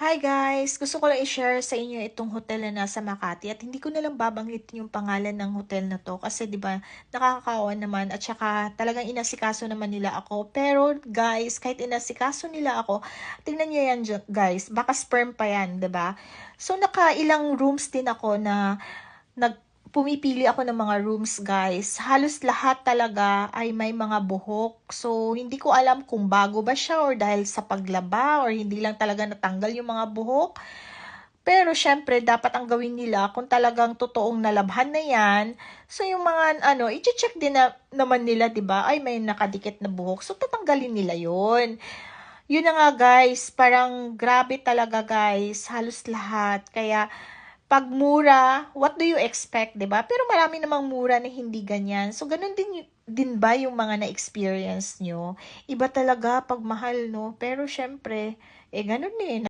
Hi guys! Gusto ko lang i-share sa inyo itong hotel na nasa Makati at hindi ko na lang babanggitin yung pangalan ng hotel na to kasi 'di ba nakakakaawa naman at saka talagang inasikaso naman nila ako. Pero guys, kahit inasikaso nila ako, tingnan niyo yan guys, baka sperm pa yan, 'di ba? So nakailang rooms din ako na pumipili ako ng mga rooms guys. Halos lahat talaga ay may mga buhok. So, hindi ko alam kung bago ba siya or dahil sa paglaba or hindi lang talaga natanggal yung mga buhok. Pero syempre, dapat ang gawin nila kung talagang totoong nalabhan na yan. So, yung mga i-check din naman nila, 'di ba? Ay, may nakadikit na buhok. So, tatanggalin nila 'yon. Yun na nga guys, parang grabe talaga guys, halos lahat. Kaya pag mura, what do you expect, 'di ba? Pero marami namang mura na hindi ganyan. So ganun din ba yung mga na-experience nyo? Iba talaga pag mahal, no? Pero syempre, ganun din.